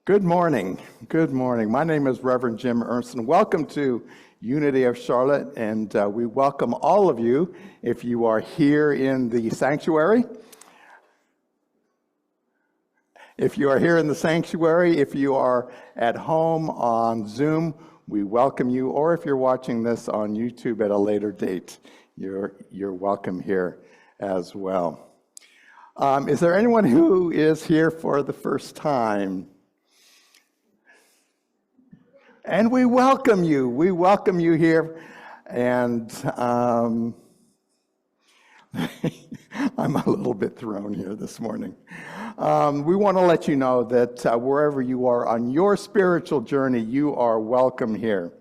Good morning. Good morning. My name is Reverend Jim Ernstsen. Welcome to Unity of Charlotte, and we welcome all of you if you are here in the sanctuary. If you are here in the sanctuary, if you are at home on Zoom, we welcome you. Or if you're watching this on YouTube at a later date, you're welcome here as well. Is there anyone who is here for the first time? And we welcome you. We welcome you here. And I'm a little bit thrown here this morning. We want to let you know that wherever you are on your spiritual journey, you are welcome here.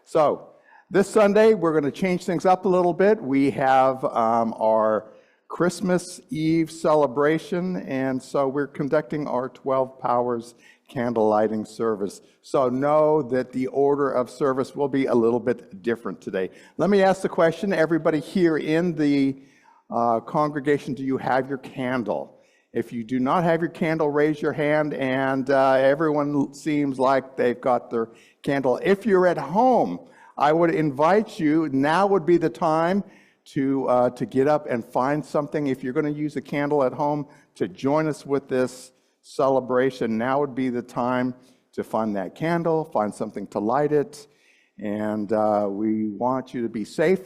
So this Sunday, we're going to change things up a little bit. We have our Christmas Eve celebration, and so we're conducting our 12 Powers candle lighting service. So know that the order of service will be a little bit different today. Let me ask the question, everybody here in the congregation, do you have your candle? If you do not have your candle, raise your hand, and everyone seems like they've got their candle. If you're at home, I would invite you, now would be the time to get up and find something. If you're going to use a candle at home to join us with this celebration, now would be the time to find that candle, find something to light it, and we want you to be safe.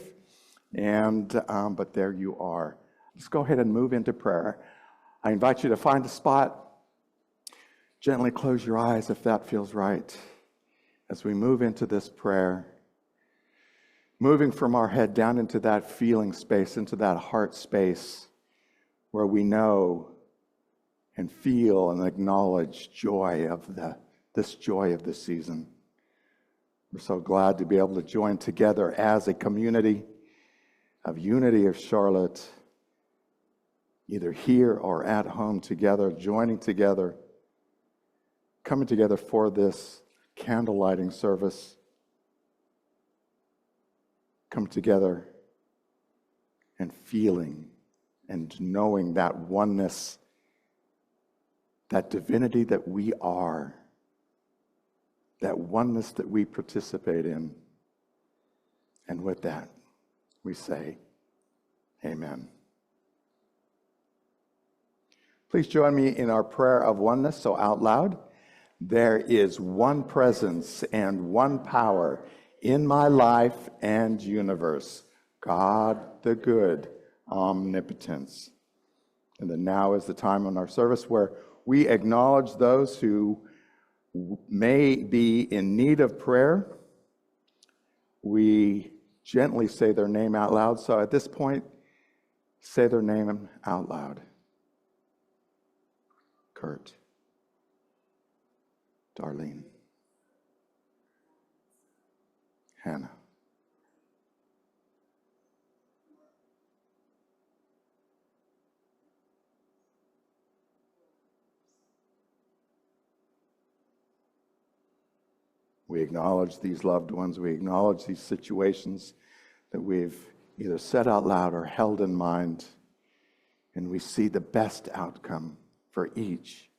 And but there you are. Let's go ahead and move into prayer. I invite you to find a spot. Gently close your eyes if that feels right. As we move into this prayer, moving from our head down into that feeling space, into that heart space, where we know and feel and acknowledge joy of this joy of this season. We're so glad to be able to join together as a community of Unity of Charlotte, either here or at home together, joining together, coming together for this candle lighting service, come together and feeling and knowing that oneness, that divinity that we are, that oneness that we participate in. And with that, we say, Amen. Please join me in our prayer of oneness, so out loud. There is one presence and one power in my life and universe, God the good, omnipotence. And then now is the time in our service where we acknowledge those who may be in need of prayer. We gently say their name out loud. So at this point, say their name out loud. Kurt, Darlene, Hannah, we acknowledge these loved ones. We acknowledge these situations that we've either said out loud or held in mind. And we see the best outcome for each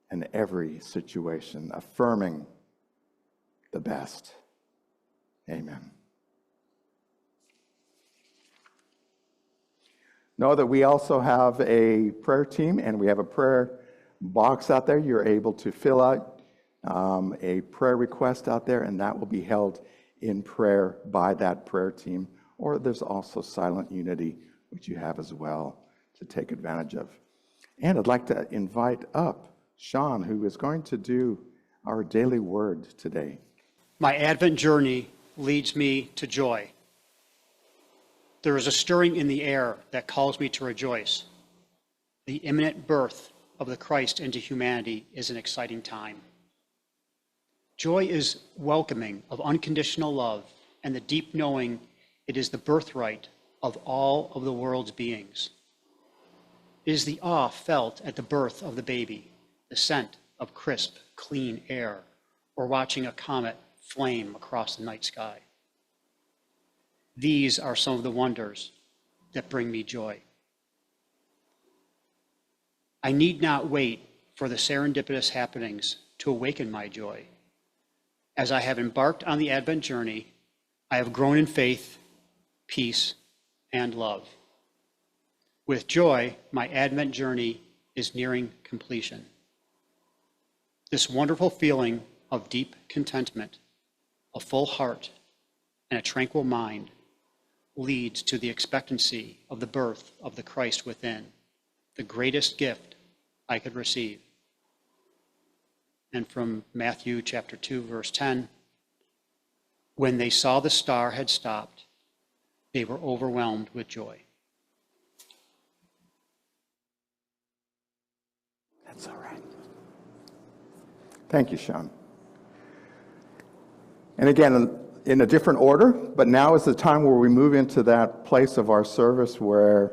and every situation, affirming the best. Amen. Know that we also have a prayer team, and we have a prayer box out there. You're able to fill out a prayer request out there, and that will be held in prayer by that prayer team. Or there's also Silent Unity, which you have as well to take advantage of. And I'd like to invite up Sean, who is going to do our daily word today. My Advent journey leads me to joy. There is a stirring in the air that calls me to rejoice. The imminent birth of the Christ into humanity is an exciting time. Joy is welcoming of unconditional love and the deep knowing it is the birthright of all of the world's beings. It is the awe felt at the birth of the baby, the scent of crisp, clean air, or watching a comet flame across the night sky. These are some of the wonders that bring me joy. I need not wait for the serendipitous happenings to awaken my joy. As I have embarked on the Advent journey, I have grown in faith, peace, and love. With joy, my Advent journey is nearing completion. This wonderful feeling of deep contentment, a full heart, and a tranquil mind leads to the expectancy of the birth of the Christ within, the greatest gift I could receive. And from Matthew chapter 2, verse 10, when they saw the star had stopped, they were overwhelmed with joy. That's all right. Thank you, Sean. And again, in a different order, but now is the time where we move into that place of our service where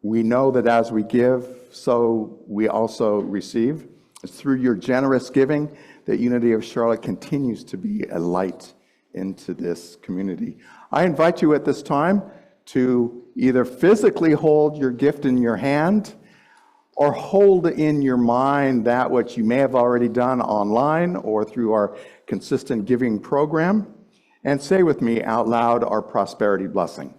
we know that as we give, so we also receive. It's through your generous giving that Unity of Charlotte continues to be a light into this community. I invite you at this time to either physically hold your gift in your hand or hold in your mind that which you may have already done online or through our consistent giving program, and say with me out loud our prosperity blessing.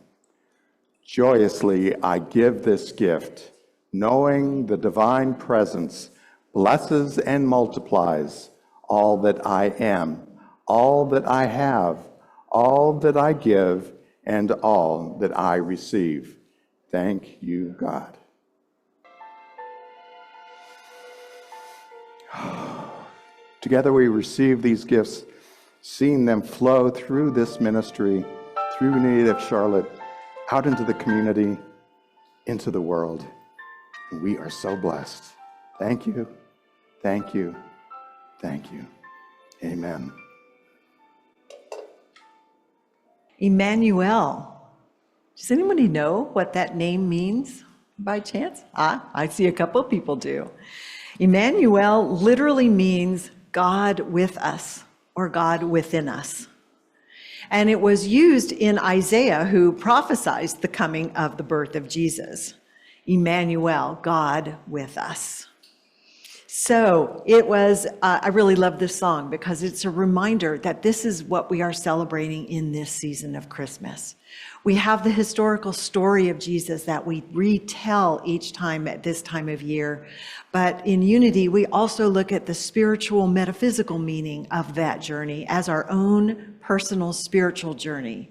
Joyously I give this gift, knowing the divine presence blesses and multiplies all that I am, all that I have, all that I give, and all that I receive. Thank you, God. Together we receive these gifts, seeing them flow through this ministry, through Unity of Charlotte, out into the community, into the world. And we are so blessed. Thank you, thank you, thank you. Amen. Emmanuel. Does anybody know what that name means by chance? I see a couple of people do. Emmanuel literally means God with us, or God within us. And it was used in Isaiah, who prophesied the coming of the birth of Jesus. Emmanuel, God with us. So it was, I really love this song because it's a reminder that this is what we are celebrating in this season of Christmas. We have the historical story of Jesus that we retell each time at this time of year. But in Unity, we also look at the spiritual, metaphysical meaning of that journey as our own personal spiritual journey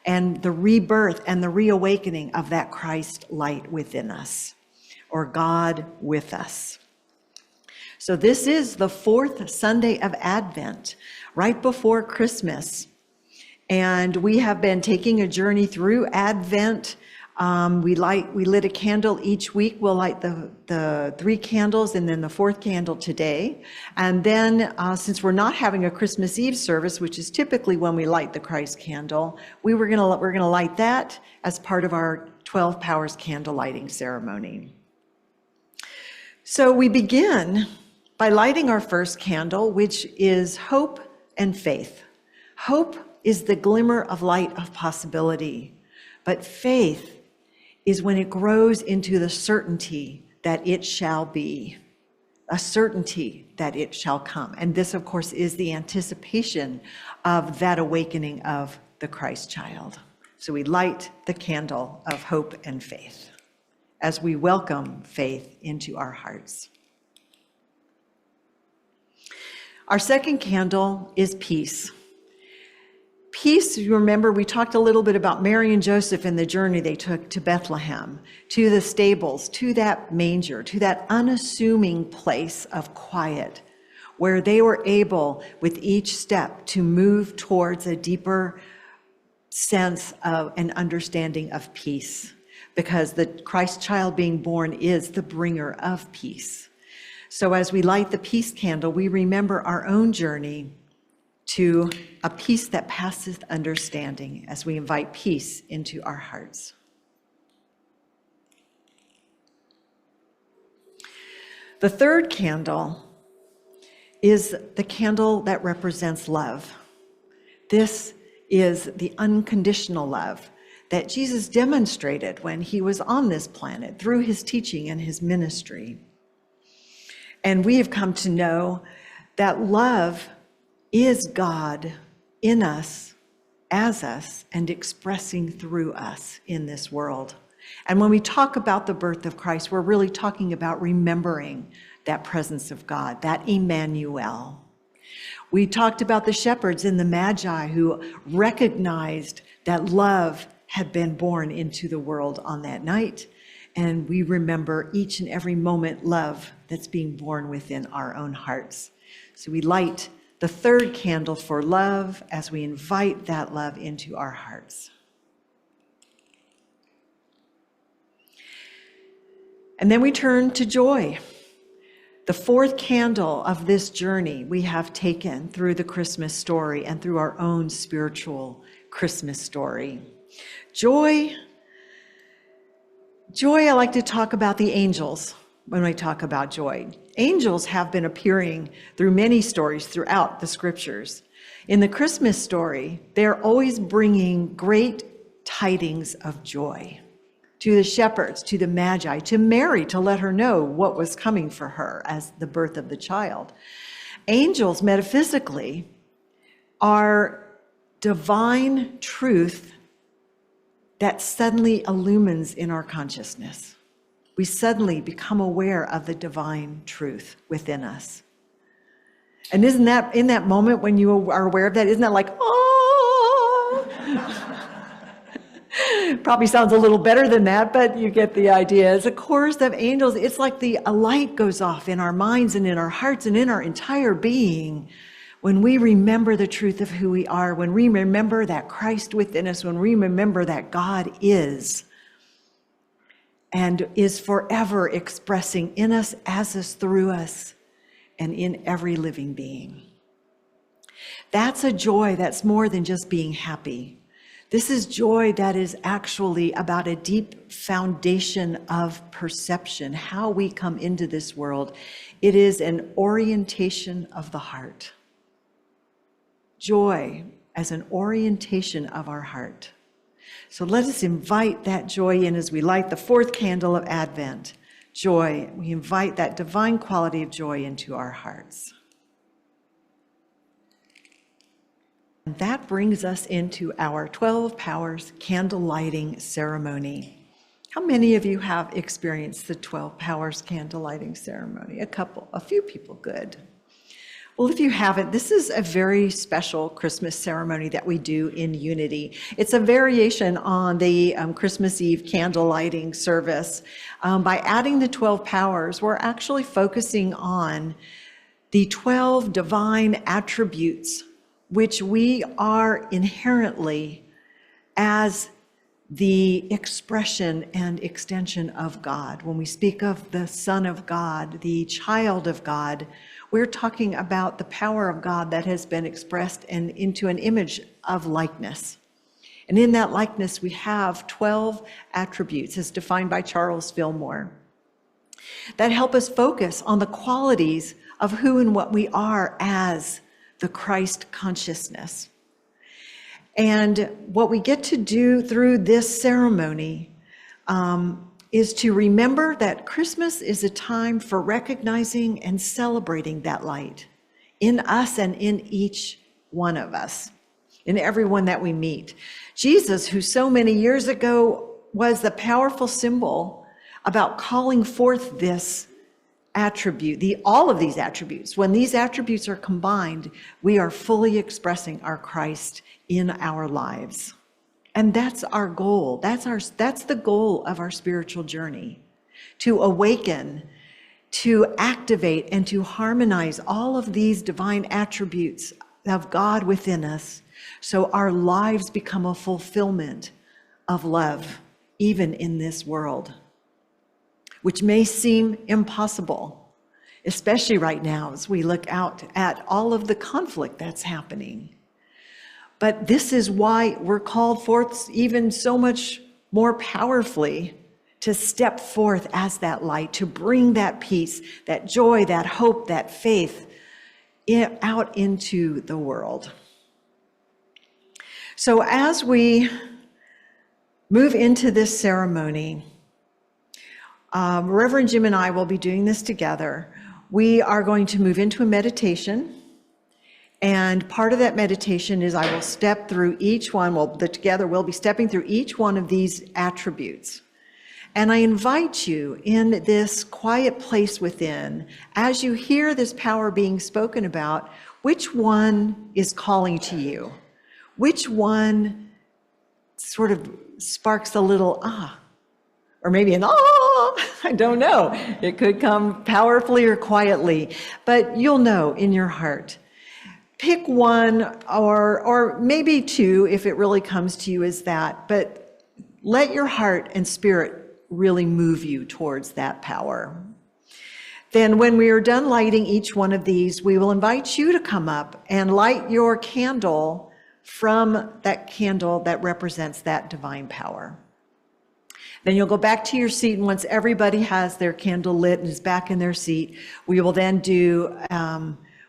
and the rebirth and the reawakening of that Christ light within us, or God with us. So this is the fourth Sunday of Advent, right before Christmas. And we have been taking a journey through Advent. We lit a candle each week. We'll light the 3 candles and then the 4th candle today. And then since we're not having a Christmas Eve service, which is typically when we light the Christ candle, we're gonna light that as part of our 12 Powers candle lighting ceremony. So we begin by lighting our first candle, which is hope and faith. Hope is the glimmer of light of possibility, but faith is when it grows into the certainty that it shall be, a certainty that it shall come. And this, of course, is the anticipation of that awakening of the Christ child. So we light the candle of hope and faith as we welcome faith into our hearts. Our second candle is peace. Peace, you remember, we talked a little bit about Mary and Joseph and the journey they took to Bethlehem, to the stables, to that manger, to that unassuming place of quiet, where they were able, with each step, to move towards a deeper sense of an understanding of peace, because the Christ child being born is the bringer of peace. So as we light the peace candle, we remember our own journey to a peace that passeth understanding as we invite peace into our hearts. The third candle is the candle that represents love. This is the unconditional love that Jesus demonstrated when he was on this planet through his teaching and his ministry. And we have come to know that love is God in us, as us, and expressing through us in this world. And when we talk about the birth of Christ, we're really talking about remembering that presence of God, that Emmanuel. We talked about the shepherds and the magi who recognized that love had been born into the world on that night. And we remember each and every moment love that's being born within our own hearts. So we light the third candle for love as we invite that love into our hearts. And then we turn to joy. The fourth candle of this journey we have taken through the Christmas story and through our own spiritual Christmas story. Joy, I like to talk about the angels when I talk about joy. Angels have been appearing through many stories throughout the scriptures. In the Christmas story, they're always bringing great tidings of joy to the shepherds, to the magi, to Mary, to let her know what was coming for her as the birth of the child. Angels, metaphysically, are divine truth that suddenly illumines in our consciousness. We suddenly become aware of the divine truth within us. And isn't that, in that moment when you are aware of that, isn't that like, oh? Probably sounds a little better than that, but you get the idea. It's a chorus of angels. It's like a light goes off in our minds and in our hearts and in our entire being when we remember the truth of who we are, when we remember that Christ within us, when we remember that God is and is forever expressing in us, as us, through us, and in every living being. That's a joy that's more than just being happy. This is joy that is actually about a deep foundation of perception, how we come into this world. It is an orientation of the heart. Joy as an orientation of our heart. So let us invite that joy in as we light the fourth candle of Advent. Joy, we invite that divine quality of joy into our hearts. And that brings us into our 12 Powers candle lighting ceremony. How many of you have experienced the 12 Powers candle lighting ceremony? A few people, good. Well, if you haven't, this is a very special Christmas ceremony that we do in Unity. It's a variation on the Christmas Eve candle lighting service. By adding the 12 powers, we're actually focusing on the 12 divine attributes which we are inherently as the expression and extension of God. When we speak of the Son of God, the child of God, we're talking about the power of God that has been expressed and into an image of likeness. And in that likeness, we have 12 attributes as defined by Charles Fillmore that help us focus on the qualities of who and what we are as the Christ consciousness. And what we get to do through this ceremony is to remember that Christmas is a time for recognizing and celebrating that light in us and in each one of us, in everyone that we meet. Jesus, who so many years ago was the powerful symbol about calling forth this attribute, all of these attributes. When these attributes are combined, we are fully expressing our Christ in our lives. And that's our goal. That's the goal of our spiritual journey, to awaken, to activate, and to harmonize all of these divine attributes of God within us, so our lives become a fulfillment of love, even in this world, which may seem impossible, especially right now as we look out at all of the conflict that's happening. But this is why we're called forth even so much more powerfully to step forth as that light, to bring that peace, that joy, that hope, that faith out into the world. So as we move into this ceremony, Reverend Jim and I will be doing this together. we are going to move into a meditation. And part of that meditation is I will step through each one, together we'll be stepping through each one of these attributes. And I invite you in this quiet place within, as you hear this power being spoken about, which one is calling to you? Which one sort of sparks a little or maybe an I don't know. It could come powerfully or quietly, but you'll know in your heart. Pick one or maybe two if it really comes to you as that, but let your heart and spirit really move you towards that power. Then when we are done lighting each one of these, we will invite you to come up and light your candle from that candle that represents that divine power. Then you'll go back to your seat, and once everybody has their candle lit and is back in their seat, we will then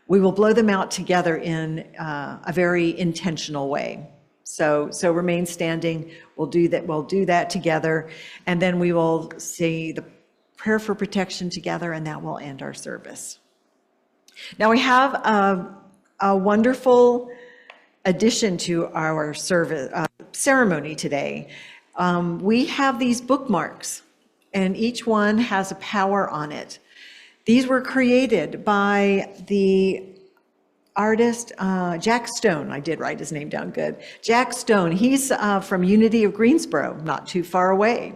we will blow them out together in a very intentional way. So remain standing. We'll do that together, and then we will say the prayer for protection together, and that will end our service. Now we have a wonderful addition to our service ceremony today. We have these bookmarks, and each one has a power on it. These were created by the artist Jack Stone. I did write his name down good. Jack Stone. He's from Unity of Greensboro, not too far away.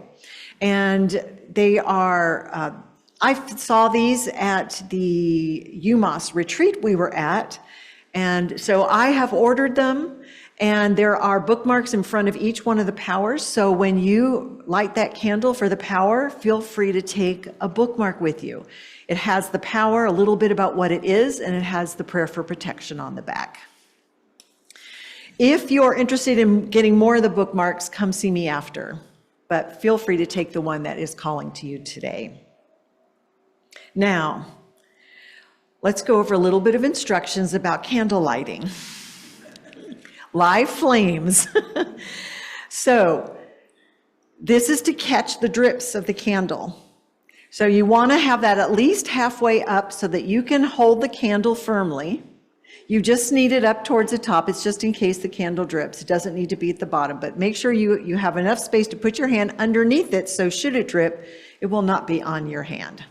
And they are, I saw these at the UMass retreat we were at. And so I have ordered them. And there are bookmarks in front of each one of the powers. So when you light that candle for the power, feel free to take a bookmark with you. It has the power, a little bit about what it is, and it has the prayer for protection on the back. If you're interested in getting more of the bookmarks, come see me after. But feel free to take the one that is calling to you today. Now, let's go over a little bit of instructions about candle lighting. Live flames. So this is to catch the drips of the candle. So you want to have that at least halfway up so that you can hold the candle firmly. You just need it up towards the top. It's just in case the candle drips. It doesn't need to be at the bottom, but make sure you have enough space to put your hand underneath it, so should it drip, it will not be on your hand.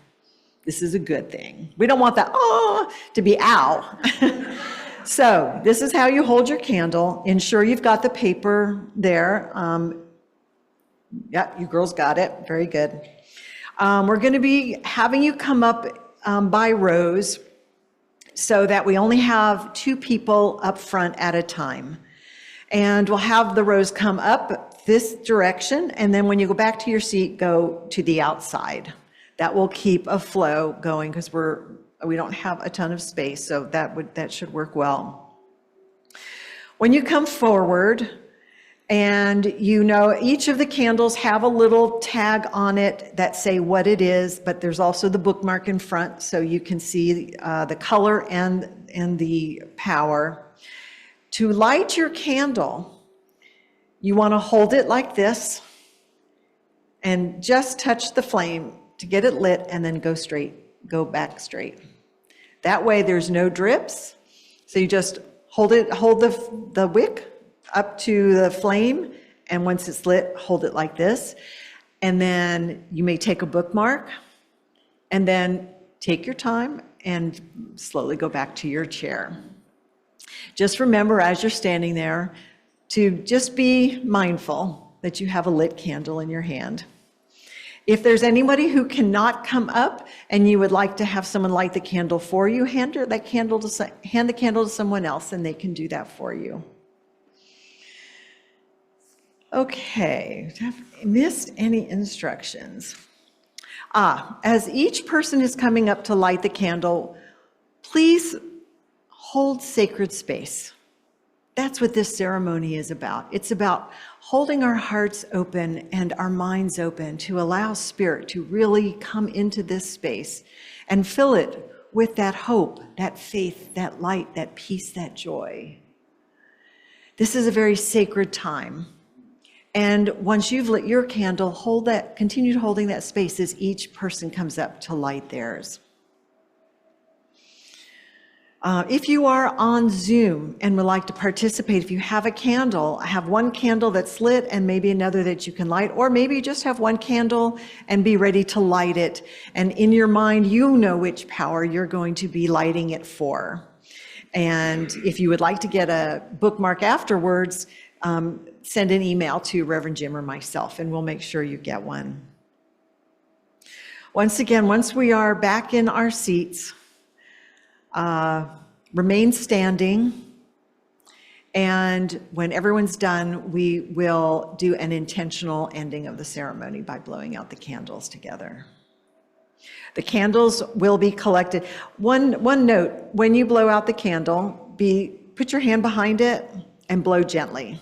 This is a good thing. We don't want that to be ow. So this is how you hold your candle. Ensure you've got the paper there. Yeah, you girls got it. Very good. We're going to be having you come up by rows so that we only have 2 people up front at a time. And we'll have the rows come up this direction, and then when you go back to your seat, go to the outside. That will keep a flow going because we don't have a ton of space, so that should work well. When you come forward, and you know each of the candles have a little tag on it that say what it is, but there's also the bookmark in front so you can see the color and the power. To light your candle, you want to hold it like this and just touch the flame to get it lit, and then go back straight. That way there's no drips. So you just hold the wick up to the flame, and once it's lit, hold it like this. And then you may take a bookmark, and then take your time and slowly go back to your chair. Just remember as you're standing there to just be mindful that you have a lit candle in your hand. If there's anybody who cannot come up and you would like to have someone light the candle for you, hand the candle to someone else, and they can do that for you. Okay, have I missed any instructions? As each person is coming up to light the candle, please hold sacred space. That's what this ceremony is about. It's about holding our hearts open and our minds open to allow Spirit to really come into this space and fill it with that hope, that faith, that light, that peace, that joy. This is a very sacred time. And once you've lit your candle, continue holding that space as each person comes up to light theirs. If you are on Zoom and would like to participate, if you have a candle, have one candle that's lit and maybe another that you can light, or maybe you just have one candle and be ready to light it. And in your mind, you know which power you're going to be lighting it for. And if you would like to get a bookmark afterwards, send an email to Reverend Jim or myself, and we'll make sure you get one. Once again, once we are back in our seats, remain standing, and when everyone's done, we will do an intentional ending of the ceremony by blowing out the candles together. The candles will be collected. One note, when you blow out the candle, put your hand behind it and blow gently.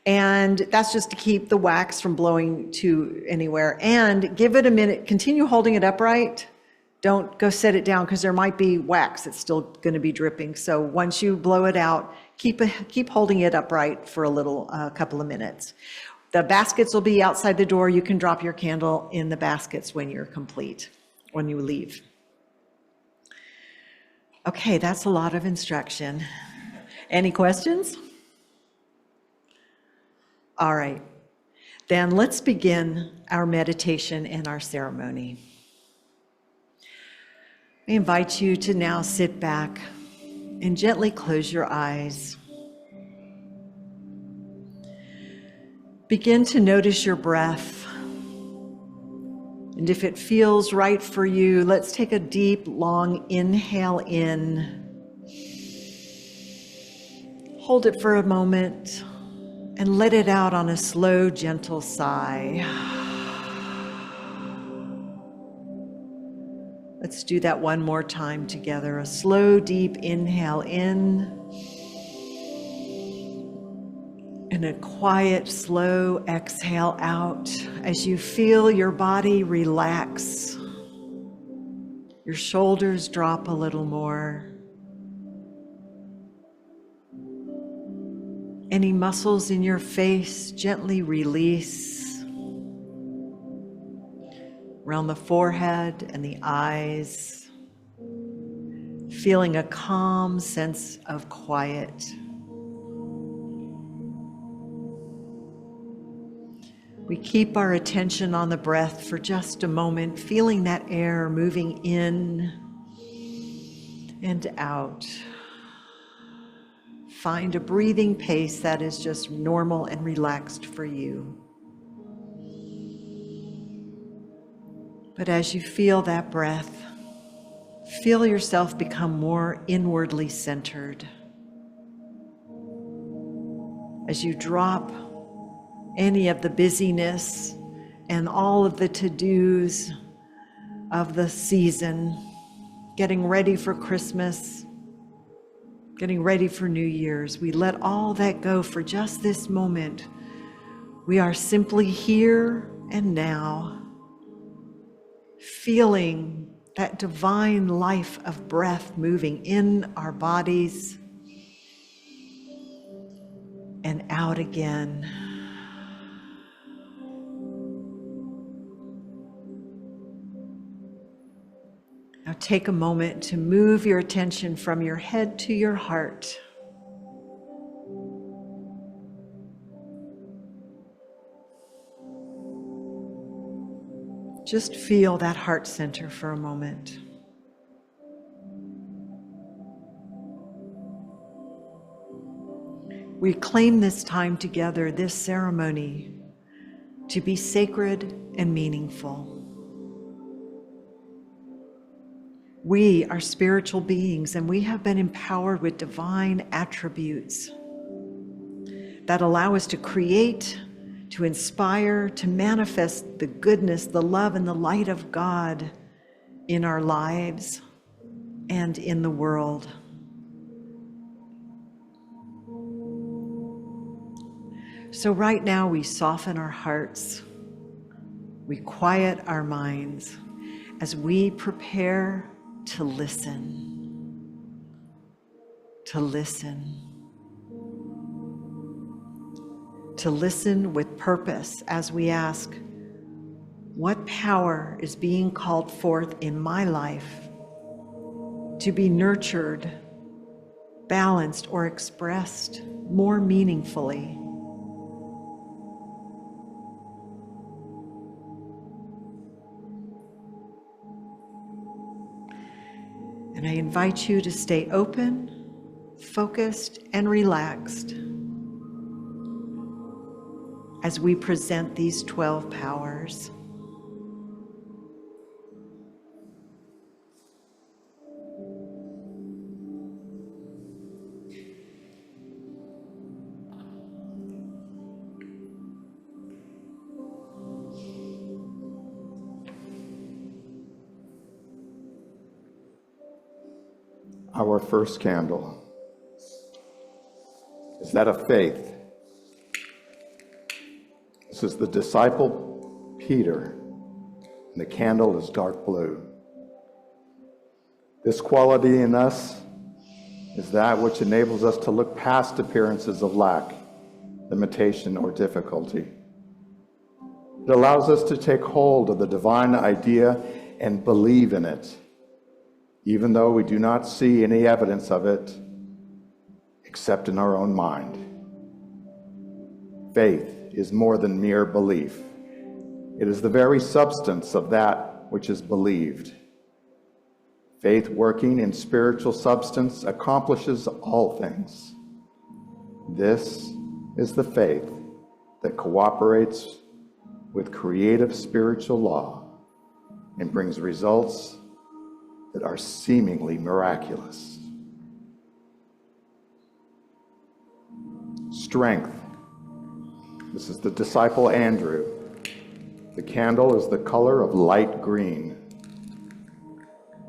And that's just to keep the wax from blowing to anywhere. And give it a minute, continue holding it upright. Don't go set it down because there might be wax that's still going to be dripping. So once you blow it out, keep holding it upright for a couple of minutes. The baskets will be outside the door. You can drop your candle in the baskets when you're complete, when you leave. Okay, that's a lot of instruction. Any questions? All right, then let's begin our meditation and our ceremony. I invite you to now sit back and gently close your eyes. Begin to notice your breath. And if it feels right for you, let's take a deep, long inhale in. Hold it for a moment and let it out on a slow, gentle sigh. Let's do that one more time together. A slow, deep inhale in, and a quiet, slow exhale out as you feel your body relax. Your shoulders drop a little more. Any muscles in your face gently release. Around the forehead and the eyes, feeling a calm sense of quiet. We keep our attention on the breath for just a moment, feeling that air moving in and out. Find a breathing pace that is just normal and relaxed for you. But as you feel that breath, feel yourself become more inwardly centered. As you drop any of the busyness and all of the to-dos of the season, getting ready for Christmas, getting ready for New Year's, we let all that go for just this moment. We are simply here and now, feeling that divine life of breath moving in our bodies and out again. Now take a moment to move your attention from your head to your heart. Just feel that heart center for a moment. We claim this time together, this ceremony, to be sacred and meaningful. We are spiritual beings, and we have been empowered with divine attributes that allow us to create, to inspire, to manifest the goodness, the love, and the light of God in our lives and in the world. So right now we soften our hearts, we quiet our minds as we prepare to listen, to listen. To listen with purpose as we ask, what power is being called forth in my life to be nurtured, balanced, or expressed more meaningfully. And I invite you to stay open, focused, and relaxed as we present these 12 powers. Our first candle is that of faith. This is the disciple Peter, and the candle is dark blue. This quality in us is that which enables us to look past appearances of lack, limitation, or difficulty. It allows us to take hold of the divine idea and believe in it, even though we do not see any evidence of it except in our own mind. Faith is more than mere belief. It is the very substance of that which is believed. Faith working in spiritual substance accomplishes all things. This is the faith that cooperates with creative spiritual law and brings results that are seemingly miraculous. Strength. This is the disciple Andrew. The candle is the color of light green.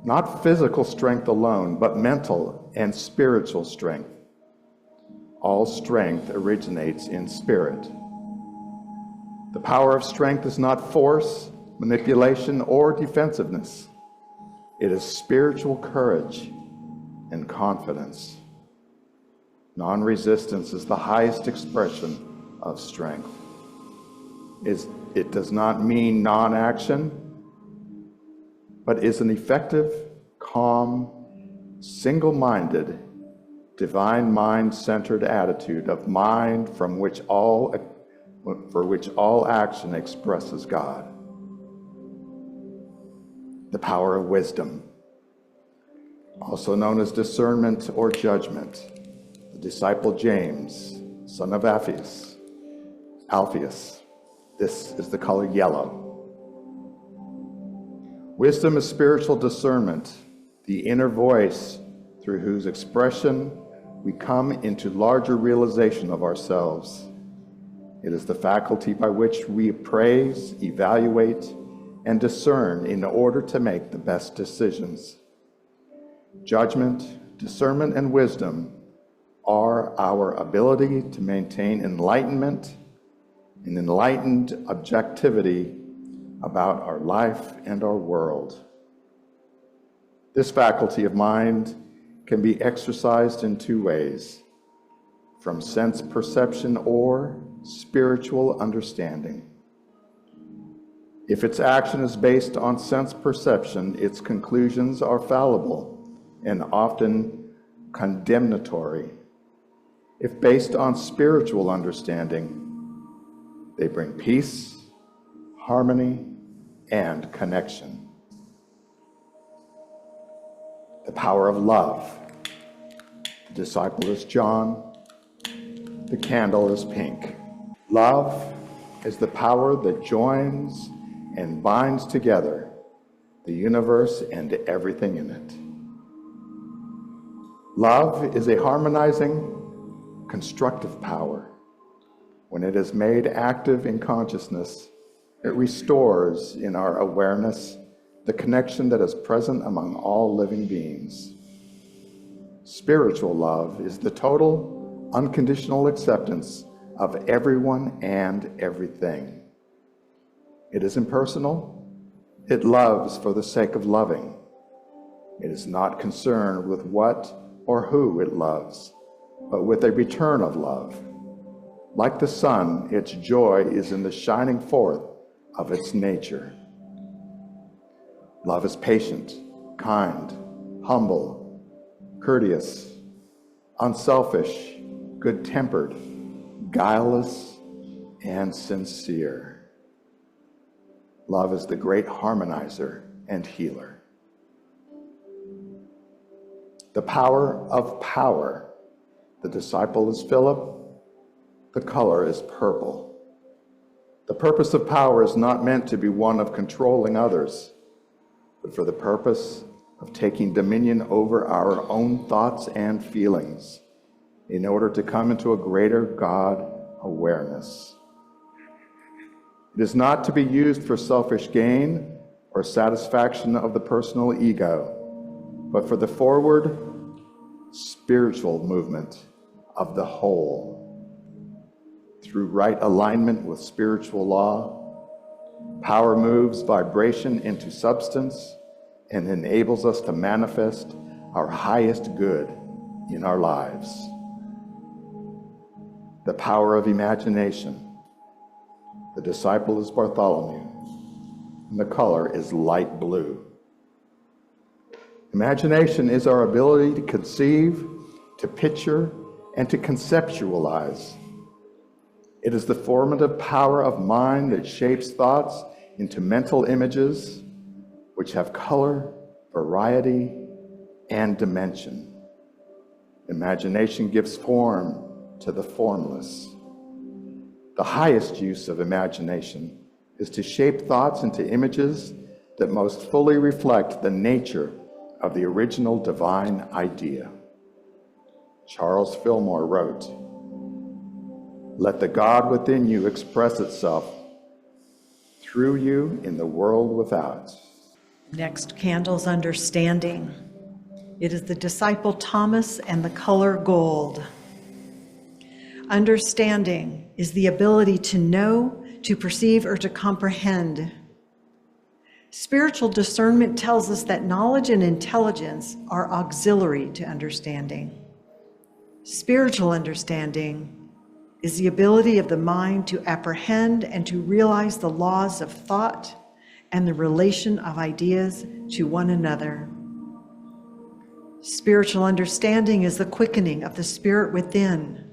Not physical strength alone, but mental and spiritual strength. All strength originates in spirit. The power of strength is not force, manipulation, or defensiveness. It is spiritual courage and confidence. Non-resistance is the highest expression of strength. It does not mean non-action, but is an effective, calm, single-minded, divine mind-centered attitude of mind for which all action expresses God. The power of wisdom, also known as discernment or judgment. The disciple James, son of Alphaeus. This is the color yellow. Wisdom is spiritual discernment, the inner voice through whose expression we come into larger realization of ourselves. It is the faculty by which we appraise, evaluate, and discern in order to make the best decisions. Judgment, discernment, and wisdom are our ability to maintain enlightenment and enlightened objectivity about our life and our world. This faculty of mind can be exercised in two ways: from sense perception or spiritual understanding. If its action is based on sense perception, its conclusions are fallible and often condemnatory. If based on spiritual understanding, they bring peace, harmony, and connection. The power of love. The disciple is John. The candle is pink. Love is the power that joins and binds together the universe and everything in it. Love is a harmonizing, constructive power. When it is made active in consciousness, it restores in our awareness the connection that is present among all living beings. Spiritual love is the total, unconditional acceptance of everyone and everything. It is impersonal. It loves for the sake of loving. It is not concerned with what or who it loves, but with a return of love. Like the sun, its joy is in the shining forth of its nature. Love is patient, kind, humble, courteous, unselfish, good-tempered, guileless, and sincere. Love is the great harmonizer and healer. The power of power. The disciple is Philip. The color is purple. The purpose of power is not meant to be one of controlling others, but for the purpose of taking dominion over our own thoughts and feelings in order to come into a greater God awareness. It is not to be used for selfish gain or satisfaction of the personal ego, but for the forward spiritual movement of the whole. Through right alignment with spiritual law, power moves vibration into substance and enables us to manifest our highest good in our lives. The power of imagination. The disciple is Bartholomew, and the color is light blue. Imagination is our ability to conceive, to picture, and to conceptualize. It is the formative power of mind that shapes thoughts into mental images which have color, variety, and dimension. Imagination gives form to the formless. The highest use of imagination is to shape thoughts into images that most fully reflect the nature of the original divine idea. Charles Fillmore wrote, "Let the God within you express itself through you in the world without." Next candle's understanding. It is the disciple Thomas and the color gold. Understanding is the ability to know, to perceive, or to comprehend. Spiritual discernment tells us that knowledge and intelligence are auxiliary to understanding. Spiritual understanding is the ability of the mind to apprehend and to realize the laws of thought and the relation of ideas to one another. Spiritual understanding is the quickening of the spirit within.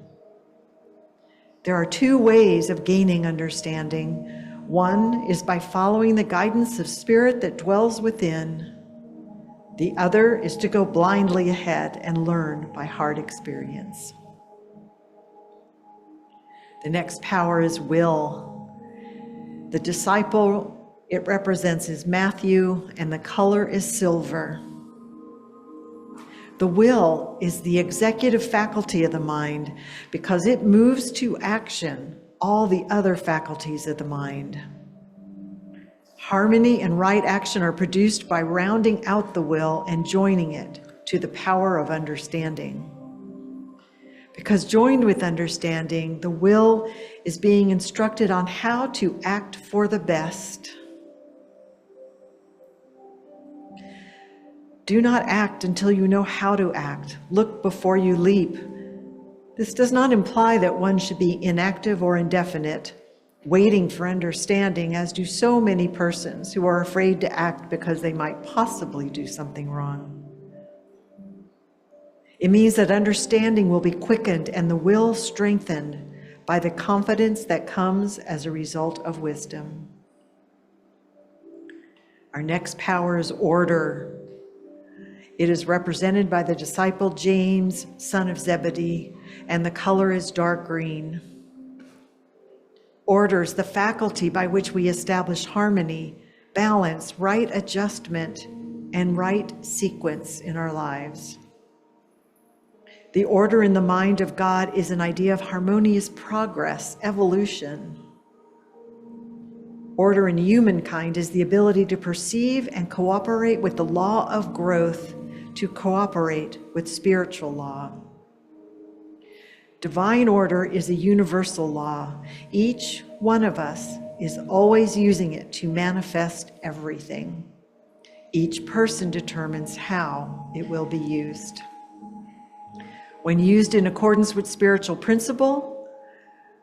There are two ways of gaining understanding. One is by following the guidance of spirit that dwells within. The other is to go blindly ahead and learn by hard experience. The next power is will. The disciple, it represents is Matthew, and the color is silver. The will is the executive faculty of the mind because it moves to action all the other faculties of the mind. Harmony and right action are produced by rounding out the will and joining it to the power of understanding. Because joined with understanding, the will is being instructed on how to act for the best. Do not act until you know how to act. Look before you leap. This does not imply that one should be inactive or indefinite, waiting for understanding, as do so many persons who are afraid to act because they might possibly do something wrong. It means that understanding will be quickened and the will strengthened by the confidence that comes as a result of wisdom. Our next power is order. It is represented by the disciple James, son of Zebedee, and the color is dark green. Order is the faculty by which we establish harmony, balance, right adjustment, and right sequence in our lives. The order in the mind of God is an idea of harmonious progress, evolution. Order in humankind is the ability to perceive and cooperate with the law of growth, to cooperate with spiritual law. Divine order is a universal law. Each one of us is always using it to manifest everything. Each person determines how it will be used. When used in accordance with spiritual principle,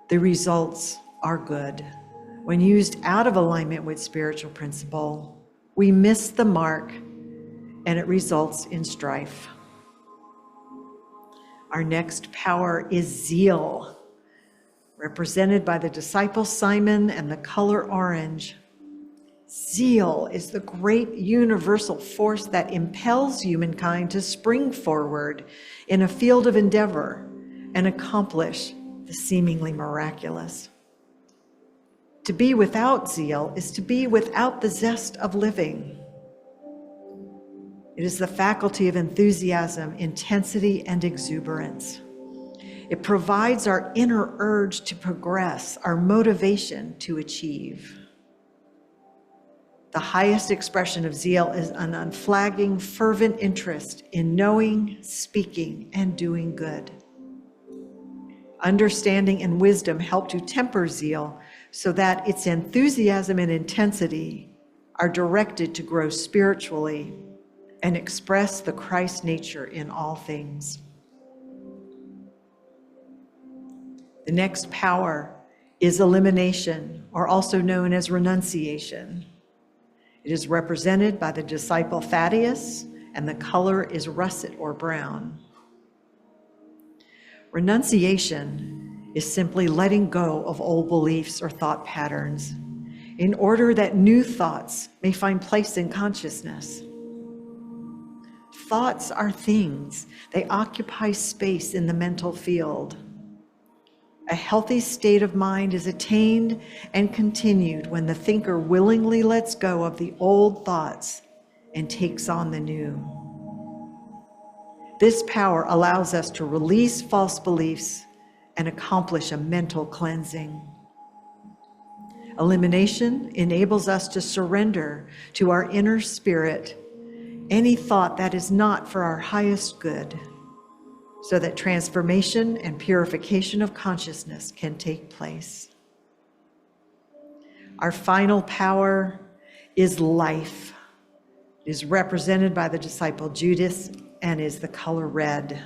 the results are good. When used out of alignment with spiritual principle, we miss the mark and it results in strife. Our next power is zeal, represented by the disciple Simon and the color orange. Zeal is the great universal force that impels humankind to spring forward in a field of endeavor and accomplish the seemingly miraculous. To be without zeal is to be without the zest of living. It is the faculty of enthusiasm, intensity, and exuberance. It provides our inner urge to progress, our motivation to achieve. The highest expression of zeal is an unflagging, fervent interest in knowing, speaking, and doing good. Understanding and wisdom help to temper zeal so that its enthusiasm and intensity are directed to grow spiritually and express the Christ nature in all things. The next power is elimination, or also known as renunciation. It is represented by the disciple Thaddeus, and the color is russet or brown. Renunciation is simply letting go of old beliefs or thought patterns in order that new thoughts may find place in consciousness. Thoughts are things. They occupy space in the mental field. A healthy state of mind is attained and continued when the thinker willingly lets go of the old thoughts and takes on the new. This power allows us to release false beliefs and accomplish a mental cleansing. Elimination enables us to surrender to our inner spirit any thought that is not for our highest good, so that transformation and purification of consciousness can take place. Our final power is life. It is represented by the disciple Judas and is the color red.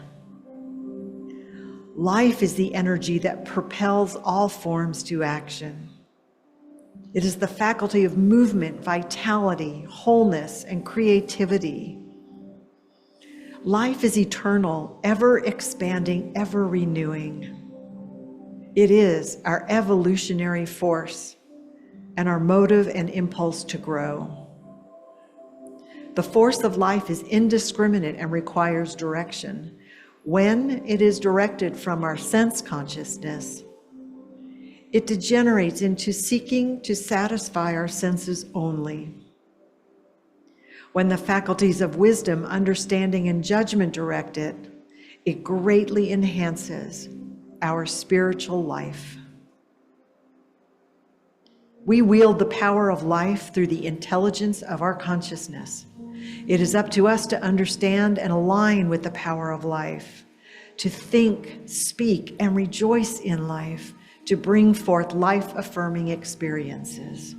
Life is the energy that propels all forms to action. It is the faculty of movement, vitality, wholeness, and creativity. Life is eternal, ever expanding, ever renewing. It is our evolutionary force and our motive and impulse to grow. The force of life is indiscriminate and requires direction. When it is directed from our sense consciousness, it degenerates into seeking to satisfy our senses only. When the faculties of wisdom, understanding, and judgment direct it, it greatly enhances our spiritual life. We wield the power of life through the intelligence of our consciousness. It is up to us to understand and align with the power of life, to think, speak, and rejoice in life, to bring forth life-affirming experiences.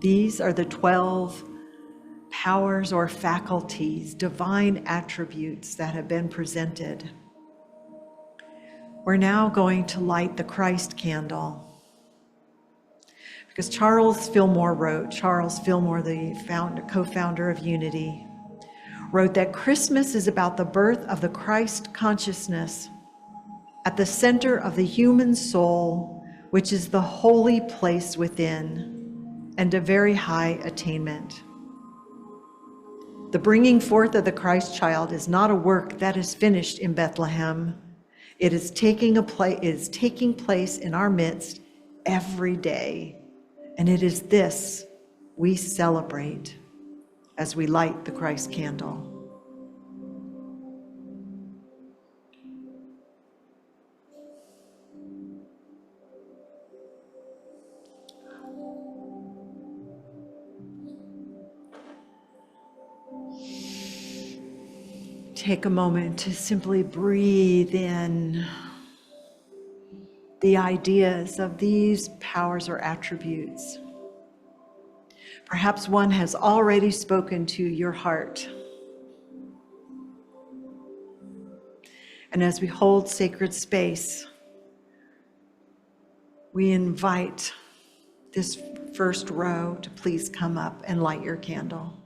These are the 12 powers or faculties, divine attributes that have been presented. We're now going to light the Christ candle. Because Charles Fillmore, the co-founder of Unity, wrote that Christmas is about the birth of the Christ consciousness at the center of the human soul, which is the holy place within and a very high attainment. The bringing forth of the Christ child is not a work that is finished in Bethlehem. It is taking place in our midst every day. And it is this we celebrate as we light the Christ candle. Take a moment to simply breathe in the ideas of these powers or attributes. Perhaps one has already spoken to your heart. And as we hold sacred space, we invite this first row to please come up and light your candle.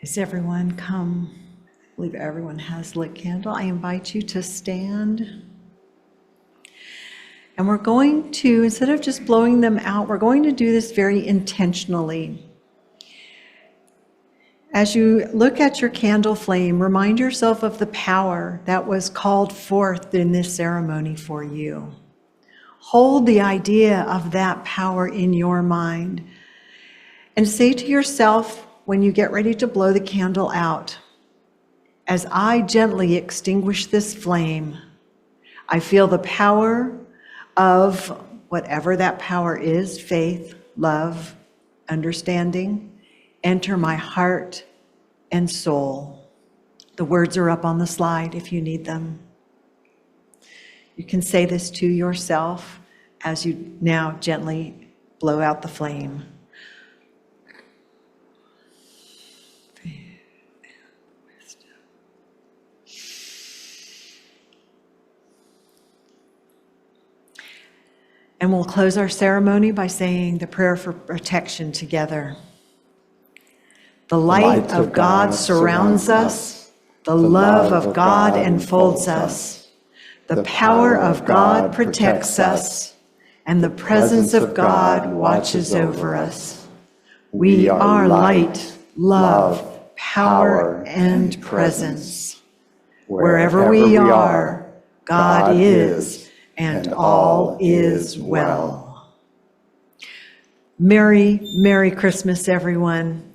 Is everyone come? I believe everyone has lit candle. I invite you to stand. And we're going to, instead of just blowing them out, we're going to do this very intentionally. As you look at your candle flame, remind yourself of the power that was called forth in this ceremony for you. Hold the idea of that power in your mind and say to yourself when you get ready to blow the candle out, as I gently extinguish this flame, I feel the power of whatever that power is, faith, love, understanding, enter my heart and soul. The words are up on the slide if you need them. You can say this to yourself as you now gently blow out the flame. And we'll close our ceremony by saying the prayer for protection together. The light of God surrounds us. The love of God enfolds us. The power of God protects us. And the presence of God watches over us. We are light, love, power, and presence. Wherever we are, God is, and all is well. Merry, Merry Christmas, everyone.